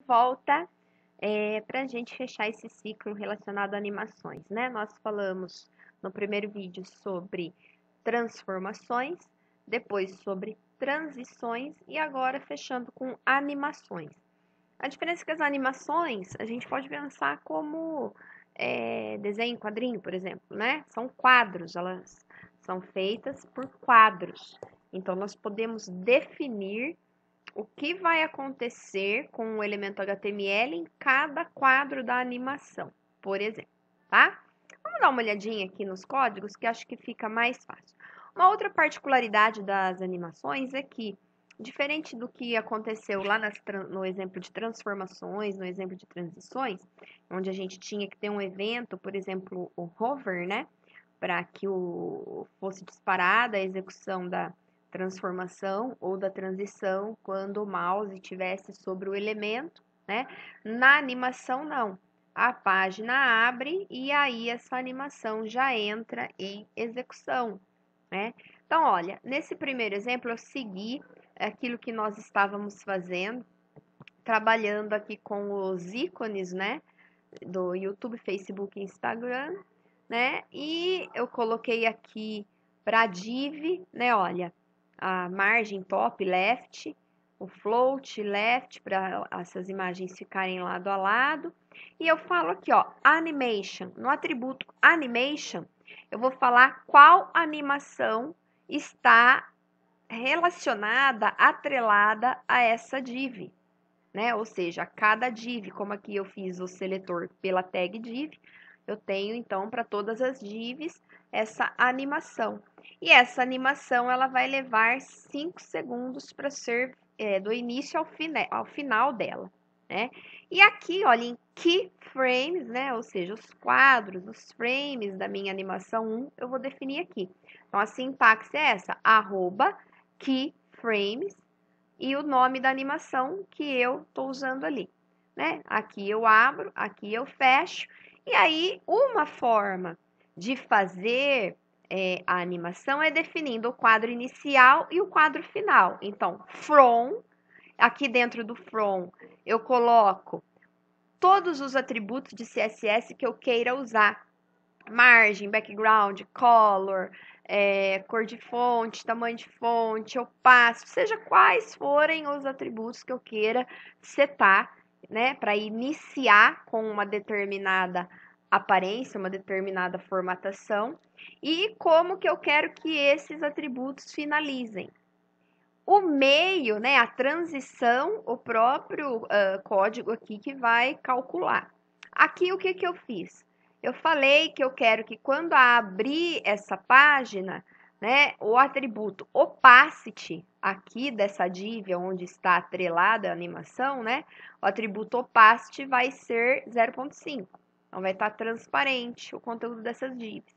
volta para a gente fechar esse ciclo relacionado a animações, né? Nós falamos no primeiro vídeo sobre transformações, depois sobre transições e agora fechando com animações. A diferença é que as animações a gente pode pensar como desenho em quadrinho, por exemplo, né? São quadros, elas são feitas por quadros. Então, nós podemos definir o que vai acontecer com o elemento HTML em cada quadro da animação, por exemplo, tá? Vamos dar uma olhadinha aqui nos códigos que acho que fica mais fácil. Uma outra particularidade das animações é que, diferente do que aconteceu lá no exemplo de transformações, no exemplo de transições, onde a gente tinha que ter um evento, por exemplo, o hover, né? Para que fosse disparada a execução da transformação ou da transição quando o mouse estivesse sobre o elemento, né? Na animação, não. A página abre e aí essa animação já entra em execução, né? Então, olha, nesse primeiro exemplo eu segui aquilo que nós estávamos fazendo, trabalhando aqui com os ícones, né? Do YouTube, Facebook e Instagram, né? E eu coloquei aqui para div, né? Olha, a margem top left, o float left, para essas imagens ficarem lado a lado. E eu falo aqui, ó, animation, no atributo animation, eu vou falar qual animação está relacionada, atrelada a essa div, né? Ou seja, cada div, como aqui eu fiz o seletor pela tag div, eu tenho então para todas as divs essa animação. E essa animação ela vai levar 5 segundos para ser do início ao final dela, né? E aqui, olha, em keyframes, né? Ou seja, os quadros, os frames da minha animação 1, eu vou definir aqui. Então, a sintaxe é essa, @keyframes e o nome da animação que eu estou usando ali, né? Aqui eu abro, aqui eu fecho. E aí, uma forma de fazer a animação é definindo o quadro inicial e o quadro final. Então, from, aqui dentro do from, eu coloco todos os atributos de CSS que eu queira usar. Margem, background, color, cor de fonte, tamanho de fonte, opacidade, seja quais forem os atributos que eu queira setar, né, para iniciar com uma determinada aparência, uma determinada formatação, e como que eu quero que esses atributos finalizem. O meio, né, a transição, o próprio código aqui que vai calcular. Aqui o que que eu fiz? Eu falei que eu quero que quando abrir essa página, né, o atributo opacity aqui dessa div onde está atrelada a animação, né, o atributo opacity vai ser 0.5. Então vai estar transparente o conteúdo dessas divs.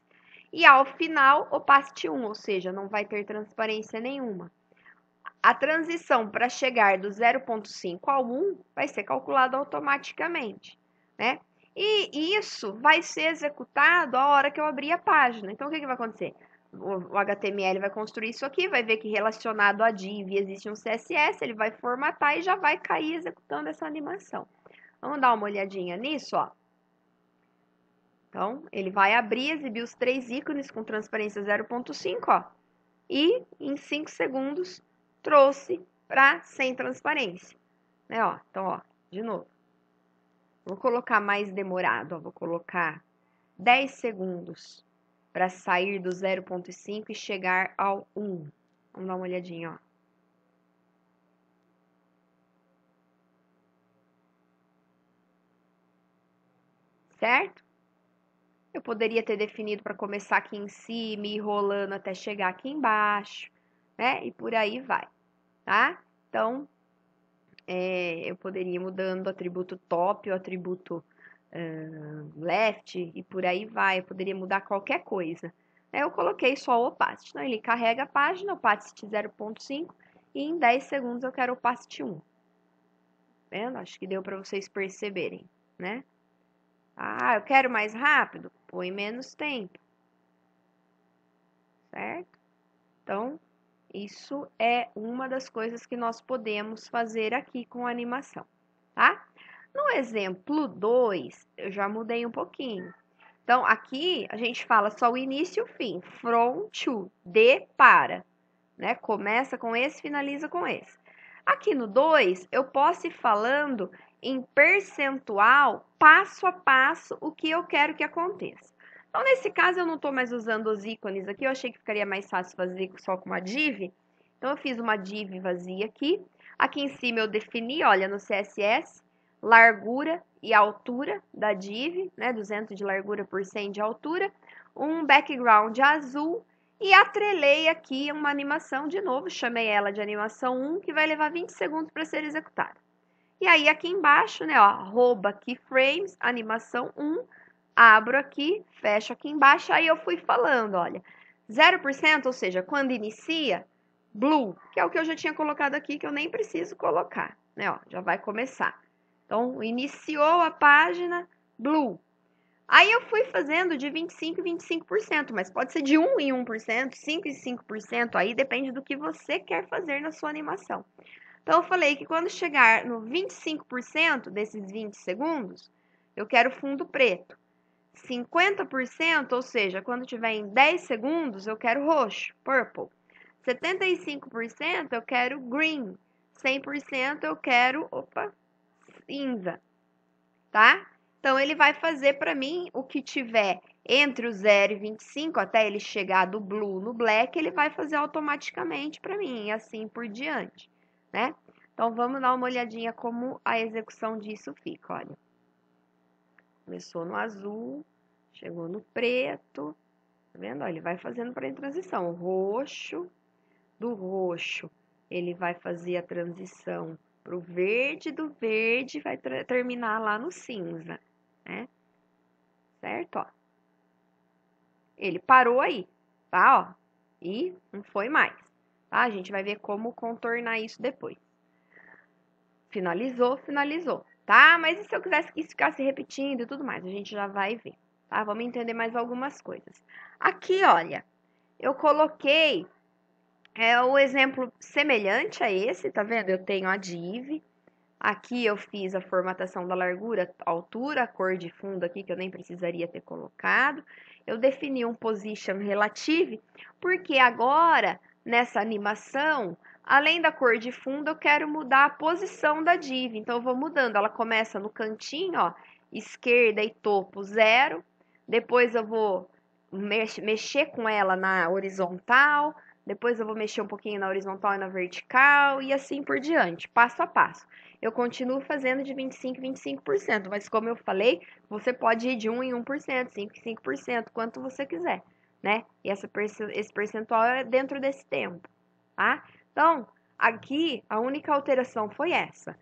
E ao final, opacity 1, ou seja, não vai ter transparência nenhuma. A transição para chegar do 0.5 ao 1 vai ser calculada automaticamente, né? E isso vai ser executado a hora que eu abrir a página. Então, o que vai acontecer? O HTML vai construir isso aqui, vai ver que relacionado a div existe um CSS, ele vai formatar e já vai cair executando essa animação. Vamos dar uma olhadinha nisso, ó. Então, ele vai abrir, exibir os 3 ícones com transparência 0.5, ó. E em 5 segundos trouxe para sem transparência, né, ó. Então, ó, de novo. Vou colocar mais demorado, ó, vou colocar 10 segundos para sair do 0.5 e chegar ao 1. Vamos dar uma olhadinha, ó. Certo? Eu poderia ter definido para começar aqui em cima e ir rolando até chegar aqui embaixo, né? E por aí vai, tá? Então, eu poderia ir mudando o atributo top, o atributo left e por aí vai. Eu poderia mudar qualquer coisa. Eu coloquei só o opacity. Então, ele carrega a página, opacity 0.5 e em 10 segundos eu quero opacity 1. Vendo? Acho que deu para vocês perceberem, né? Ah, eu quero mais rápido? Põe menos tempo. Certo? Então, isso é uma das coisas que nós podemos fazer aqui com a animação, tá? No exemplo 2, eu já mudei um pouquinho. Então, aqui a gente fala só o início e o fim. From to, de, para. Né? Começa com esse, finaliza com esse. Aqui no 2, eu posso ir falando em percentual, passo a passo, o que eu quero que aconteça. Então, nesse caso, eu não estou mais usando os ícones aqui, eu achei que ficaria mais fácil fazer só com uma div. Então, eu fiz uma div vazia aqui. Aqui em cima eu defini, olha, no CSS, largura e altura da div, né? 200 de largura por 100 de altura. Um background azul e atrelei aqui uma animação de novo, chamei ela de animação 1, que vai levar 20 segundos para ser executada. E aí aqui embaixo, né, ó, arroba keyframes, animação 1, abro aqui, fecho aqui embaixo, aí eu fui falando, olha, 0%, ou seja, quando inicia, blue, que é o que eu já tinha colocado aqui, que eu nem preciso colocar, né, ó, já vai começar. Então, iniciou a página, blue. Aí eu fui fazendo de 25% em 25%, mas pode ser de 1 em 1%, 5 em 5%, aí depende do que você quer fazer na sua animação. Então eu falei que quando chegar no 25% desses 20 segundos, eu quero fundo preto. 50%, ou seja, quando tiver em 10 segundos, eu quero roxo, purple. 75% eu quero green. 100% eu quero, cinza, tá? Então, ele vai fazer para mim o que tiver entre o 0 e 25, até ele chegar do blue no black, ele vai fazer automaticamente para mim, e assim por diante, né? Então, vamos dar uma olhadinha como a execução disso fica, olha. Começou no azul, chegou no preto, tá vendo? Ele vai fazendo para em transição. O roxo, do roxo, ele vai fazer a transição para o verde, do verde vai terminar lá no cinza, né? Certo? Ó. Ele parou aí, tá? Ó, e não foi mais, tá? A gente vai ver como contornar isso depois. Finalizou, finalizou, tá? Mas e se eu quisesse que isso ficasse repetindo e tudo mais? A gente já vai ver, tá? Vamos entender mais algumas coisas. Aqui, olha, eu coloquei o exemplo semelhante a esse, tá vendo? Eu tenho a div. Aqui eu fiz a formatação da largura, altura, a cor de fundo aqui, que eu nem precisaria ter colocado. Eu defini um position relative, porque agora, nessa animação, além da cor de fundo, eu quero mudar a posição da div. Então, eu vou mudando. Ela começa no cantinho, ó, esquerda e topo 0. Depois eu vou mexer com ela na horizontal. Depois eu vou mexer um pouquinho na horizontal e na vertical. E assim por diante, passo a passo. Eu continuo fazendo de 25% em 25%, mas como eu falei, você pode ir de 1 em 1%, 5 em 5%, quanto você quiser, né? E esse percentual é dentro desse tempo, tá? Então, aqui a única alteração foi essa.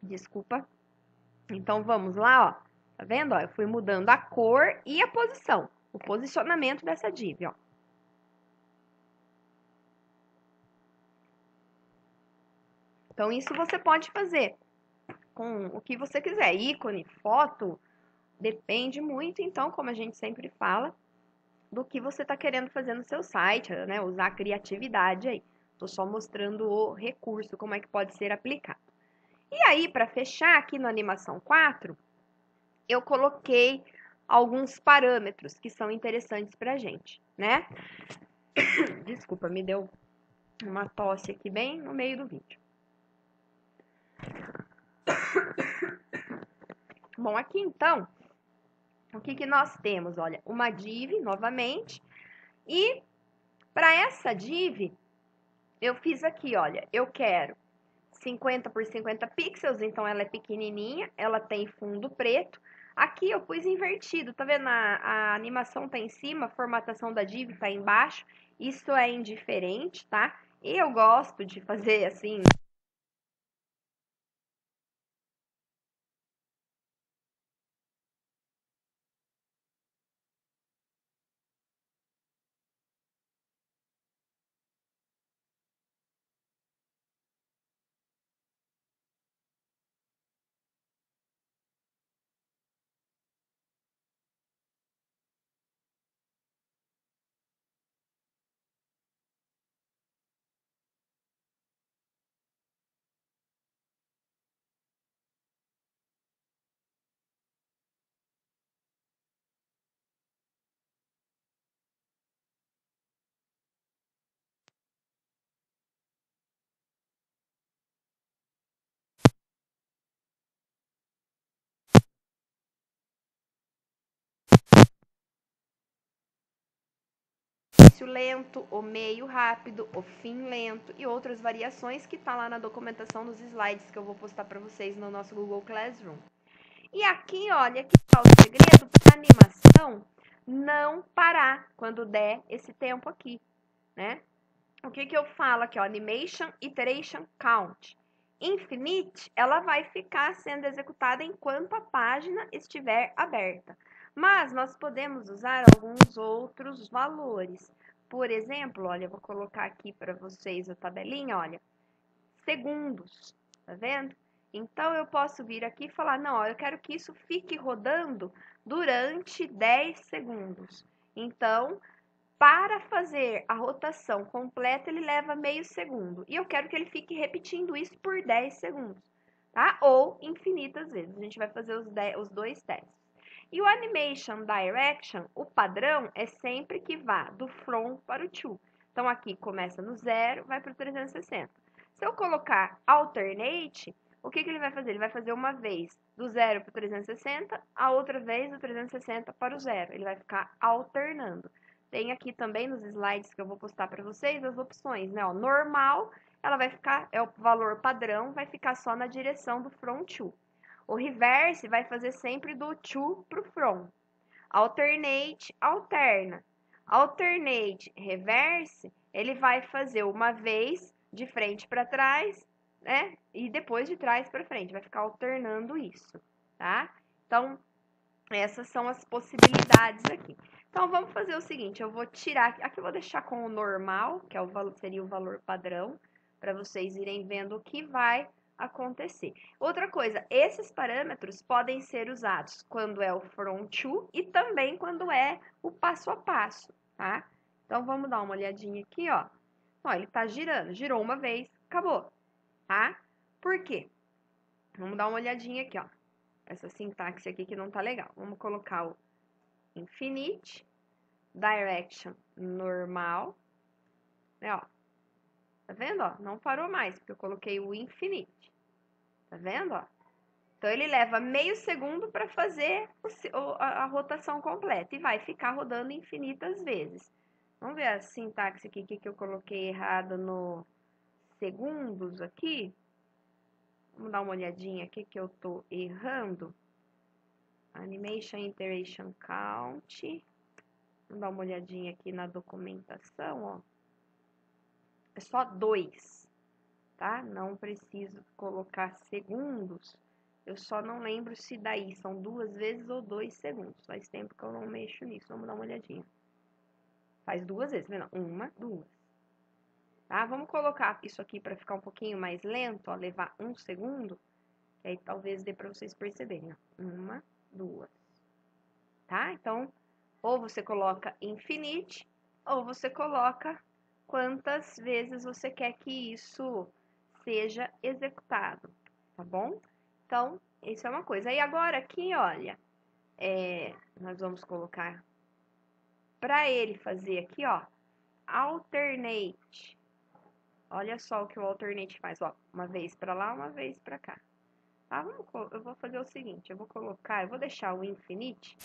Desculpa. Então, vamos lá, ó. Tá vendo? Ó, eu fui mudando a cor e a posição, o posicionamento dessa div, ó. Então, isso você pode fazer com o que você quiser, ícone, foto, depende muito, então, como a gente sempre fala, do que você está querendo fazer no seu site, né? Usar a criatividade aí. Estou só mostrando o recurso, como é que pode ser aplicado. E aí, para fechar aqui no Animação 4, eu coloquei alguns parâmetros que são interessantes para a gente, né? Desculpa, me deu uma tosse aqui bem no meio do vídeo. Bom, aqui então, o que nós temos? Olha, uma div, novamente, e para essa div, eu fiz aqui, olha, eu quero 50 por 50 pixels, então ela é pequenininha, ela tem fundo preto. Aqui eu pus invertido, tá vendo? A animação tá em cima, a formatação da div tá embaixo. Isso é indiferente, tá? Eu gosto de fazer assim, início lento, o meio rápido, o fim lento e outras variações que tá lá na documentação dos slides que eu vou postar para vocês no nosso Google Classroom. E aqui, olha, aqui tá o segredo para a animação não parar quando der esse tempo aqui, né? O que eu falo aqui, ó, Animation Iteration Count. Infinite, ela vai ficar sendo executada enquanto a página estiver aberta. Mas nós podemos usar alguns outros valores. Por exemplo, olha, eu vou colocar aqui para vocês a tabelinha, olha, segundos, tá vendo? Então, eu posso vir aqui e falar, não, eu quero que isso fique rodando durante 10 segundos. Então, para fazer a rotação completa, ele leva meio segundo. E eu quero que ele fique repetindo isso por 10 segundos, tá? Ou infinitas vezes. A gente vai fazer os dois testes. E o Animation Direction, o padrão é sempre que vá do from para o to. Então, aqui começa no 0, vai para o 360. Se eu colocar Alternate, o que ele vai fazer? Ele vai fazer uma vez do 0 para o 360, a outra vez do 360 para o 0. Ele vai ficar alternando. Tem aqui também nos slides que eu vou postar para vocês as opções, né? Ó, normal, ela vai ficar, é o valor padrão, vai ficar só na direção do from to. O reverse vai fazer sempre do to para o from. Alternate, alterna. Alternate, reverse, ele vai fazer uma vez de frente para trás, né? E depois de trás para frente, vai ficar alternando isso, tá? Então, essas são as possibilidades aqui. Então, vamos fazer o seguinte, eu vou tirar, aqui eu vou deixar com o normal, que é seria o valor padrão, para vocês irem vendo o que vai acontecer. Outra coisa, esses parâmetros podem ser usados quando é o from to e também quando é o passo a passo, tá? Então, vamos dar uma olhadinha aqui, ó. Ó, ele tá girando, girou uma vez, acabou, tá? Por quê? Vamos dar uma olhadinha aqui, ó. Essa sintaxe aqui que não tá legal. Vamos colocar o infinite, direction normal, né, ó. Tá vendo, ó? Não parou mais, porque eu coloquei o infinite. Tá vendo, ó? Então, ele leva meio segundo para fazer a rotação completa e vai ficar rodando infinitas vezes. Vamos ver a sintaxe aqui, que eu coloquei errado no segundos aqui. Vamos dar uma olhadinha aqui que eu tô errando. Animation Iteration Count. Vamos dar uma olhadinha aqui na documentação, ó. É só 2, tá? Não preciso colocar segundos. Eu só não lembro se daí são 2 vezes ou 2 segundos. Faz tempo que eu não mexo nisso. Vamos dar uma olhadinha. Faz 2 vezes, não, 1, 2. Tá? Vamos colocar isso aqui para ficar um pouquinho mais lento, ó, levar 1 segundo. Que aí talvez dê para vocês perceberem, ó. 1, 2. Tá? Então, ou você coloca infinite, ou você coloca quantas vezes você quer que isso seja executado, tá bom? Então, isso é uma coisa. E agora aqui, olha, nós vamos colocar para ele fazer aqui, ó, alternate. Olha só o que o alternate faz, ó, uma vez para lá, uma vez para cá. Tá? Eu vou fazer o seguinte, eu vou deixar o infinite.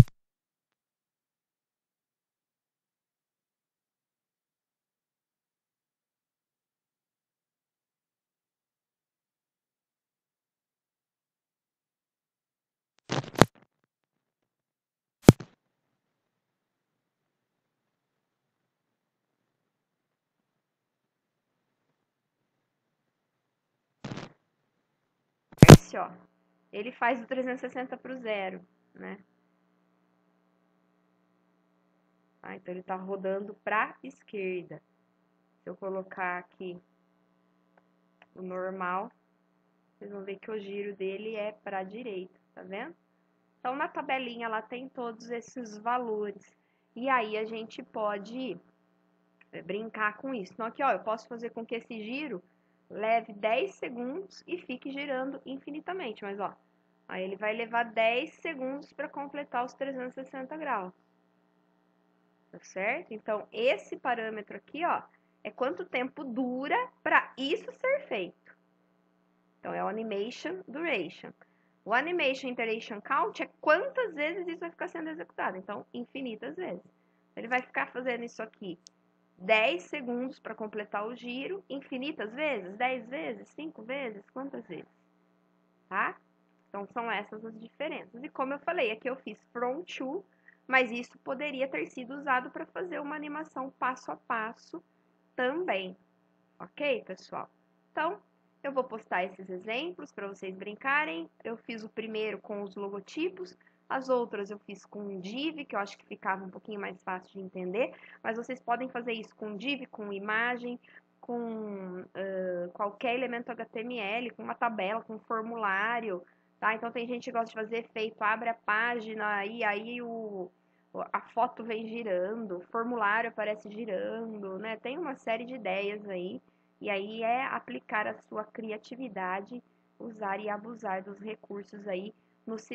Esse, ó, ele faz do 360 para o 0, né? Ah, então, ele tá rodando para a esquerda. Se eu colocar aqui o normal, vocês vão ver que o giro dele é para a direita, tá vendo? Então, na tabelinha lá tem todos esses valores. E aí, a gente pode brincar com isso. Então, aqui, ó, eu posso fazer com que esse giro leve 10 segundos e fique girando infinitamente. Mas, ó, aí ele vai levar 10 segundos para completar os 360 graus. Tá certo? Então, esse parâmetro aqui, ó, é quanto tempo dura para isso ser feito. Então, é o Animation Duration. O Animation Iteration Count é quantas vezes isso vai ficar sendo executado. Então, infinitas vezes. Ele vai ficar fazendo isso aqui 10 segundos para completar o giro, infinitas vezes, 10 vezes, 5 vezes, quantas vezes, tá? Então, são essas as diferenças. E como eu falei, aqui eu fiz from to, mas isso poderia ter sido usado para fazer uma animação passo a passo também, ok, pessoal? Então, eu vou postar esses exemplos para vocês brincarem. Eu fiz o primeiro com os logotipos, as outras eu fiz com div, que eu acho que ficava um pouquinho mais fácil de entender, mas vocês podem fazer isso com div, com imagem, com qualquer elemento HTML, com uma tabela, com um formulário, tá? Então, tem gente que gosta de fazer efeito, abre a página e aí a foto vem girando, o formulário aparece girando, né? Tem uma série de ideias aí, e aí é aplicar a sua criatividade, usar e abusar dos recursos aí nos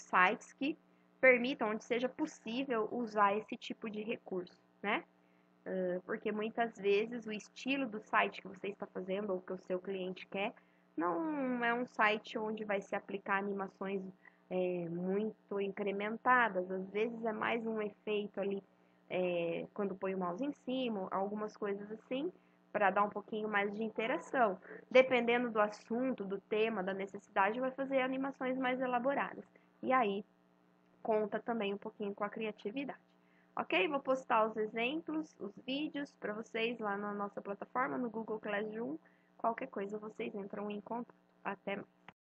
sites que permitam, onde seja possível usar esse tipo de recurso, né? Porque muitas vezes o estilo do site que você está fazendo ou que o seu cliente quer não é um site onde vai se aplicar animações muito incrementadas. Às vezes é mais um efeito ali quando põe o mouse em cima, algumas coisas assim, para dar um pouquinho mais de interação. Dependendo do assunto, do tema, da necessidade, vai fazer animações mais elaboradas. E aí conta também um pouquinho com a criatividade. Ok? Vou postar os exemplos, os vídeos para vocês lá na nossa plataforma, no Google Classroom. Qualquer coisa vocês entram em contato. Até mais.